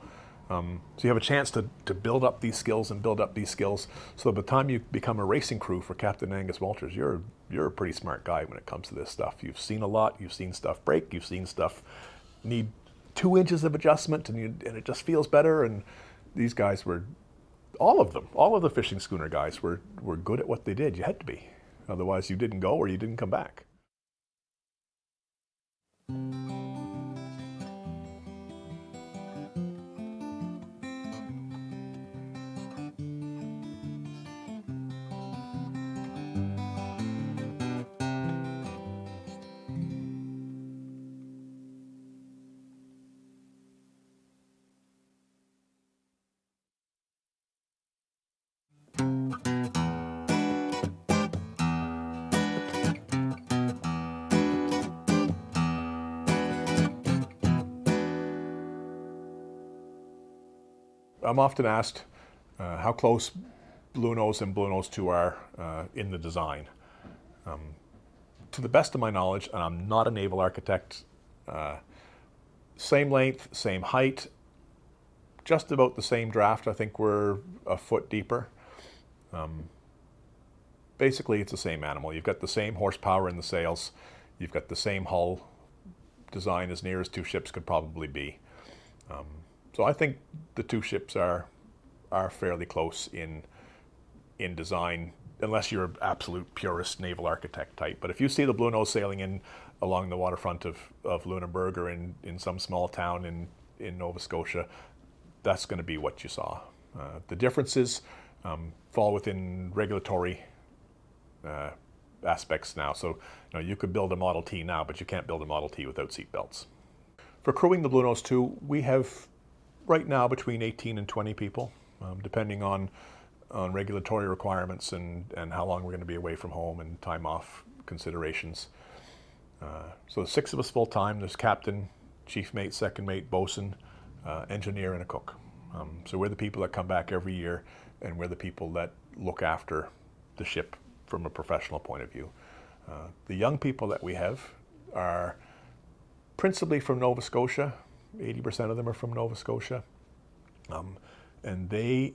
So you have a chance to build up these skills and build up these skills. So by the time you become a racing crew for Captain Angus Walters, you're a pretty smart guy when it comes to this stuff. You've seen a lot, you've seen stuff break, you've seen stuff need 2 inches of adjustment, and it just feels better. And these guys were, all of them, all of the fishing schooner guys were good at what they did. You had to be. Otherwise you didn't go or you didn't come back. I'm often asked how close Bluenose and Bluenose 2 are in the design. To the best of my knowledge, and I'm not a naval architect, same length, same height, just about the same draft. I think we're a foot deeper. Basically, it's the same animal. You've got the same horsepower in the sails. You've got the same hull design as near as two ships could probably be. So I think the two ships are fairly close in design, unless you're an absolute purist naval architect type. But if you see the Bluenose sailing in along the waterfront of Lunenburg or in some small town in Nova Scotia, that's going to be what you saw. The differences fall within regulatory aspects now. So you could build a Model T now, but you can't build a Model T without seat belts. For crewing the Bluenose 2, we have right now between 18 and 20 people, depending on regulatory requirements and how long we're going to be away from home and time off considerations. So 6 of us full time. There's captain, chief mate, second mate, bosun, engineer, and a cook. So we're the people that come back every year, and we're the people that look after the ship from a professional point of view. The young people that we have are principally from Nova Scotia. 80% of them are from Nova Scotia. And they,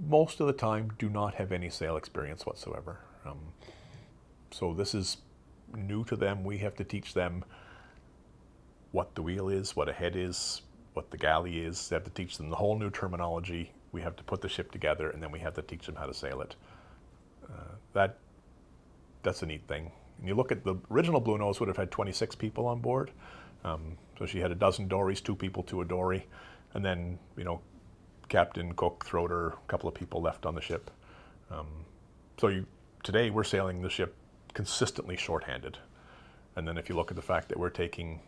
most of the time, do not have any sail experience whatsoever. So this is new to them. We have to teach them what the wheel is, what a head is, what the galley is. They have to teach them the whole new terminology. We have to put the ship together, and then we have to teach them how to sail it. That's a neat thing. And you look at the original Bluenose would have had 26 people on board. So she had a dozen dories, 2 people to a dory, and then, captain, cook, throater, a couple of people left on the ship. Today we're sailing the ship consistently shorthanded. And then if you look at the fact that we're taking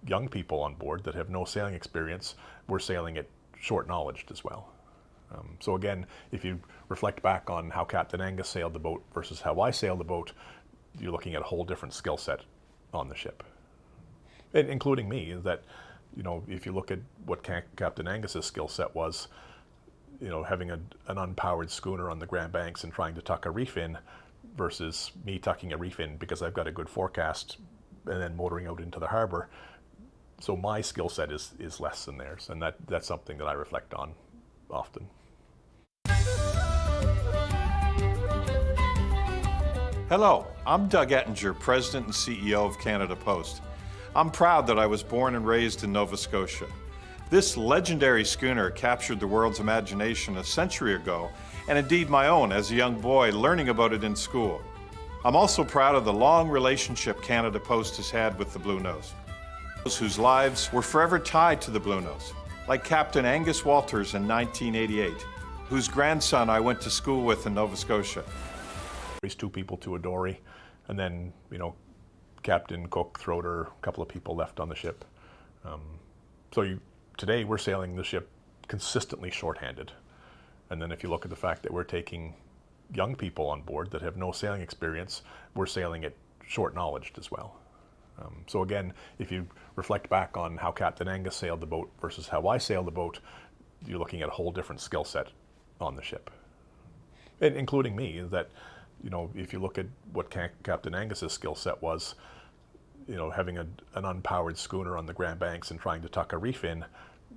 young people on board that have no sailing experience, we're sailing it short-knowledged as well. So again, if you reflect back on how Captain Angus sailed the boat versus how I sailed the boat, you're looking at a whole different skill set on the ship. And including me, that, if you look at what Captain Angus's skill set was, having an unpowered schooner on the Grand Banks and trying to tuck a reef in versus me tucking a reef in because I've got a good forecast and then motoring out into the harbor. So my skill set is less than theirs, and that's something that I reflect on often. Hello, I'm Doug Ettinger, President and CEO of Canada Post. I'm proud that I was born and raised in Nova Scotia. This legendary schooner captured the world's imagination a century ago, and indeed my own as a young boy learning about it in school. I'm also proud of the long relationship Canada Post has had with the Bluenose, those whose lives were forever tied to the Bluenose, like Captain Angus Walters in 1988, whose grandson I went to school with in Nova Scotia. There's 2 people to a dory, and then, captain, cook, throater, a couple of people left on the ship. Today we're sailing the ship consistently shorthanded. And then if you look at the fact that we're taking young people on board that have no sailing experience, we're sailing it short-knowledged as well. So again, if you reflect back on how Captain Angus sailed the boat versus how I sailed the boat, you're looking at a whole different skill set on the ship. And including me, that, you know, if you look at what Captain Angus's skill set was, you know, having an unpowered schooner on the Grand Banks and trying to tuck a reef in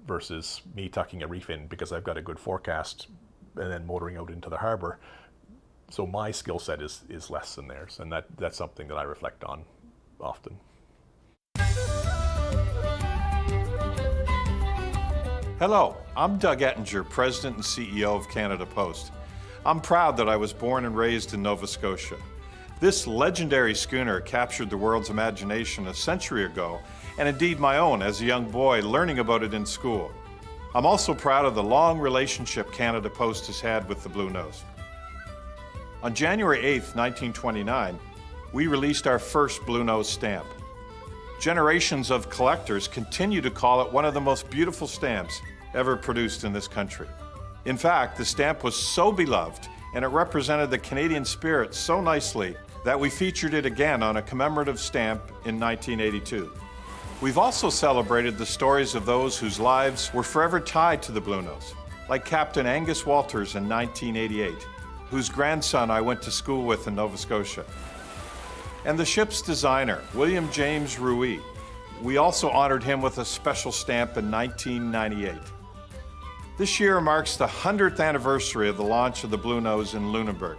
versus me tucking a reef in because I've got a good forecast and then motoring out into the harbor. So my skill set is less than theirs, and that's something that I reflect on often. Hello, I'm Doug Ettinger, President and CEO of Canada Post. I'm proud that I was born and raised in Nova Scotia. This legendary schooner captured the world's imagination a century ago, and indeed my own as a young boy learning about it in school. I'm also proud of the long relationship Canada Post has had with the Bluenose. On January 8th, 1929, we released our first Bluenose stamp. Generations of collectors continue to call it one of the most beautiful stamps ever produced in this country. In fact, the stamp was so beloved and it represented the Canadian spirit so nicely that we featured it again on a commemorative stamp in 1982. We've also celebrated the stories of those whose lives were forever tied to the Bluenose, like Captain Angus Walters in 1988, whose grandson I went to school with in Nova Scotia. And the ship's designer, William James Ruey. We also honored him with a special stamp in 1998. This year marks the 100th anniversary of the launch of the Bluenose in Lunenburg.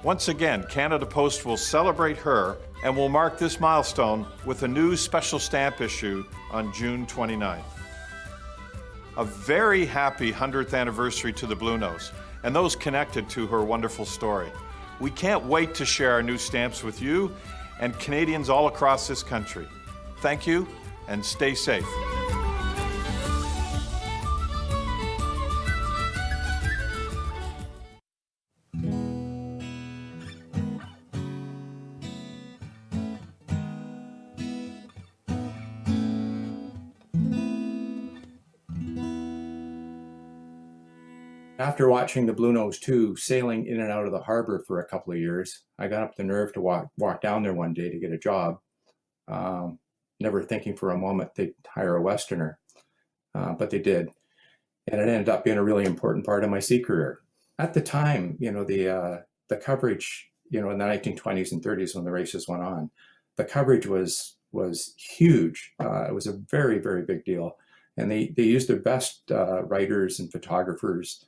Once again, Canada Post will celebrate her and will mark this milestone with a new special stamp issue on June 29th. A very happy 100th anniversary to the Bluenose and those connected to her wonderful story. We can't wait to share our new stamps with you and Canadians all across this country. Thank you and stay safe. After watching the Bluenose 2 sailing in and out of the harbor for a couple of years, I got up the nerve to walk down there one day to get a job, never thinking for a moment they'd hire a Westerner, but they did. And it ended up being a really important part of my sea career. At the time, you know, the coverage, you know, in the 1920s and 30s when the races went on, the coverage was huge. It was a very, very big deal. And they used their best writers and photographers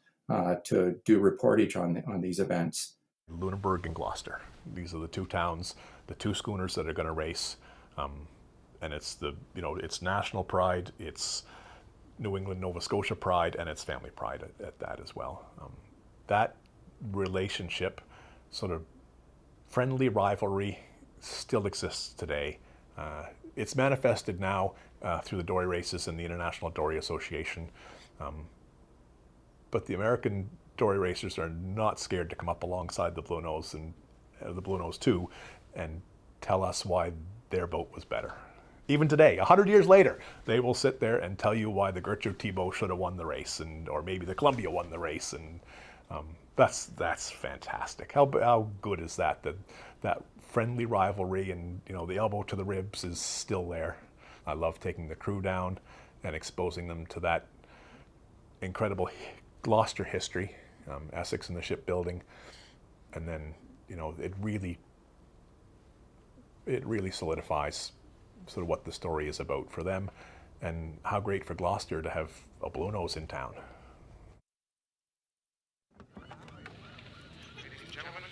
to do reportage on these events. Lunenburg and Gloucester. These are the two towns, the two schooners that are going to race, and it's it's national pride, it's New England, Nova Scotia pride, and it's family pride at that as well. That relationship, sort of friendly rivalry, still exists today. It's manifested now through the dory races and the International Dory Association. But the American dory racers are not scared to come up alongside the Bluenose and the Bluenose 2 and tell us why their boat was better. Even today, 100 years later, they will sit there and tell you why the Gertrude Thibault should have won the race, or maybe the Columbia won the race, and that's fantastic. How good is that? That friendly rivalry and the elbow to the ribs is still there. I love taking the crew down and exposing them to that incredible Gloucester history, Essex and the shipbuilding, and then it really solidifies sort of what the story is about for them, and how great for Gloucester to have a Bluenose in town. Ladies and gentlemen,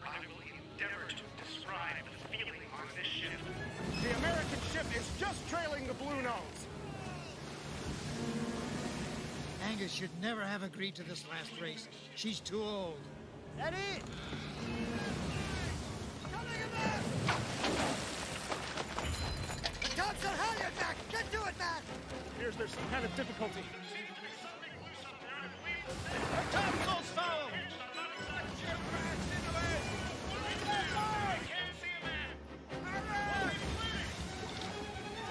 I will endeavor to describe the feeling on this ship. The American ship is just trailing the Bluenose. Angus should never have agreed to this last race. She's too old. Eddie! The God's on halyard back! Get to it, man! Appears there's some kind of difficulty. Our topsails foul!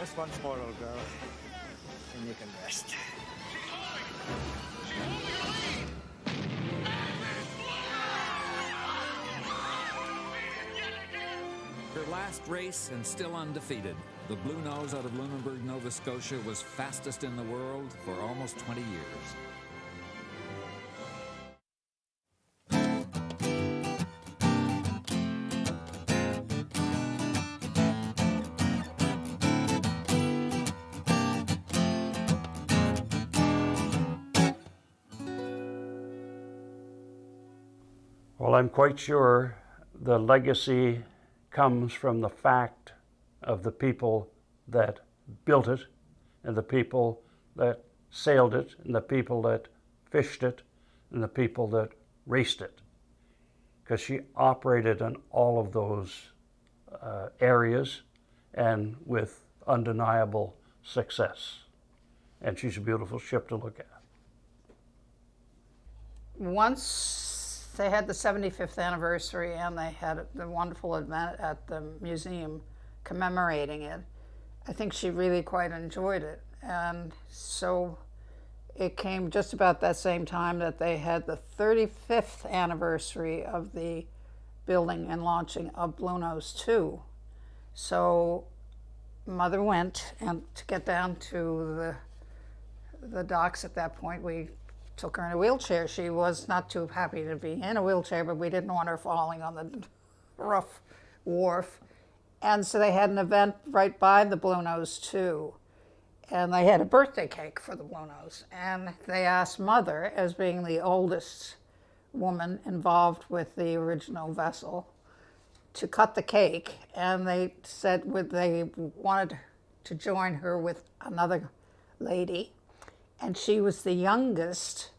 Just once more, old girl, and you can rest. Her last last race and still undefeated, the Bluenose out of Lunenburg, Nova Scotia was fastest in the world for almost 20 years. Well, I'm quite sure the legacy comes from the fact of the people that built it, and the people that sailed it, and the people that fished it, and the people that raced it. Because she operated in all of those areas and with undeniable success. And she's a beautiful ship to look at. Once they had the 75th anniversary and they had the wonderful event at the museum commemorating it, I think she really quite enjoyed it. And so it came just about that same time that they had the 35th anniversary of the building and launching of Bluenose 2. So Mother went, and to get down to the docks at that point, we took her in a wheelchair. She was not too happy to be in a wheelchair, but we didn't want her falling on the rough wharf. And so they had an event right by the Bluenose 2. And they had a birthday cake for the Bluenose. And they asked Mother, as being the oldest woman involved with the original vessel, to cut the cake. And they said they wanted to join her with another lady. And she was the youngest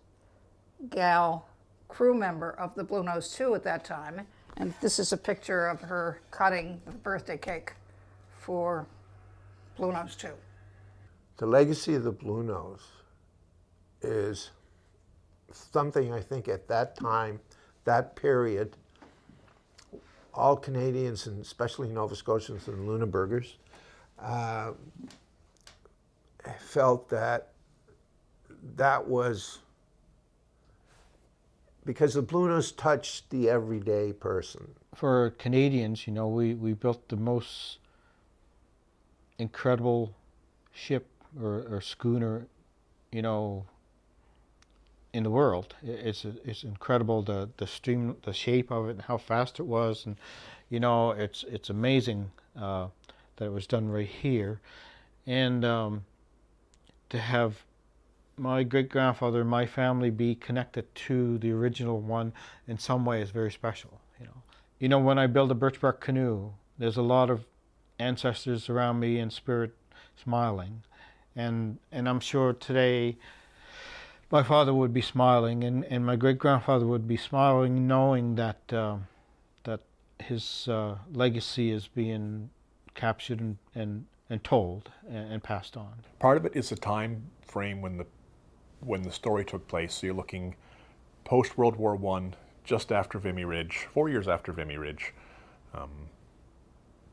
gal crew member of the Bluenose 2 at that time. And this is a picture of her cutting the birthday cake for Bluenose 2. The legacy of the Bluenose is something I think at that time, that period, all Canadians, and especially Nova Scotians and Lunenburgers, felt that was because the Bluenose touched the everyday person. For Canadians, you know, we built the most incredible ship or schooner, you know, in the world. It's incredible the shape of it and how fast it was, and you know, it's amazing that it was done right here, and to have my great-grandfather and my family be connected to the original one in some way is very special. You know, when I build a birch bark canoe, there's a lot of ancestors around me in spirit smiling, and I'm sure today my father would be smiling, and my great-grandfather would be smiling, knowing that that his legacy is being captured and told and passed on. Part of it is the time frame when the story took place. So you're looking post-World War I, just after Vimy Ridge, 4 years after Vimy Ridge.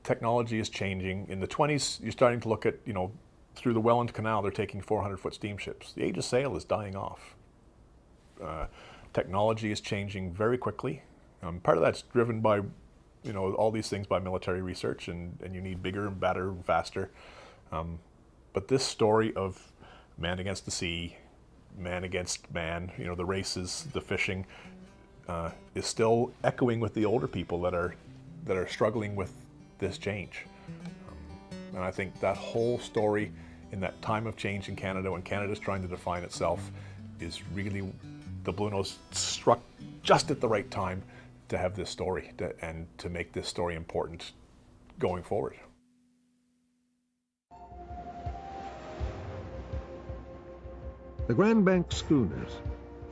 Technology is changing. In the 20s, you're starting to look at, you know, through the Welland Canal, they're taking 400-foot steamships. The age of sail is dying off. Technology is changing very quickly. Part of that's driven by, you know, all these things by military research, and you need bigger and better and faster. But this story of man against the sea, man against man, you know, the races, the fishing, is still echoing with the older people that are struggling with this change. And I think that whole story in that time of change in Canada, when Canada's trying to define itself, is really, the Bluenose struck just at the right time to have this story and to make this story important going forward. The Grand Bank schooners,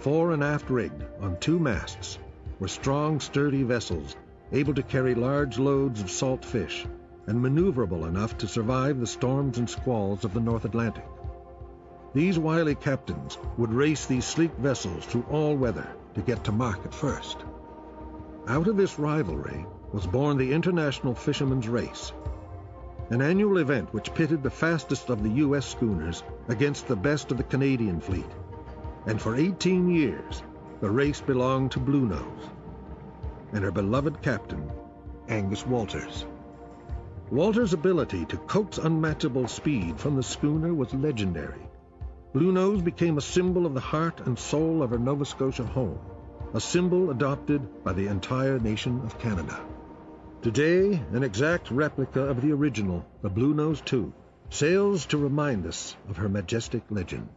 fore and aft rigged on 2 masts, were strong, sturdy vessels able to carry large loads of salt fish and maneuverable enough to survive the storms and squalls of the North Atlantic. These wily captains would race these sleek vessels through all weather to get to market first. Out of this rivalry was born the International Fishermen's Race, an annual event which pitted the fastest of the U.S. schooners against the best of the Canadian fleet. And for 18 years, the race belonged to Bluenose and her beloved captain, Angus Walters. Walter's ability to coax unmatchable speed from the schooner was legendary. Bluenose became a symbol of the heart and soul of her Nova Scotia home, a symbol adopted by the entire nation of Canada. Today, an exact replica of the original, the Bluenose II, sails to remind us of her majestic legend.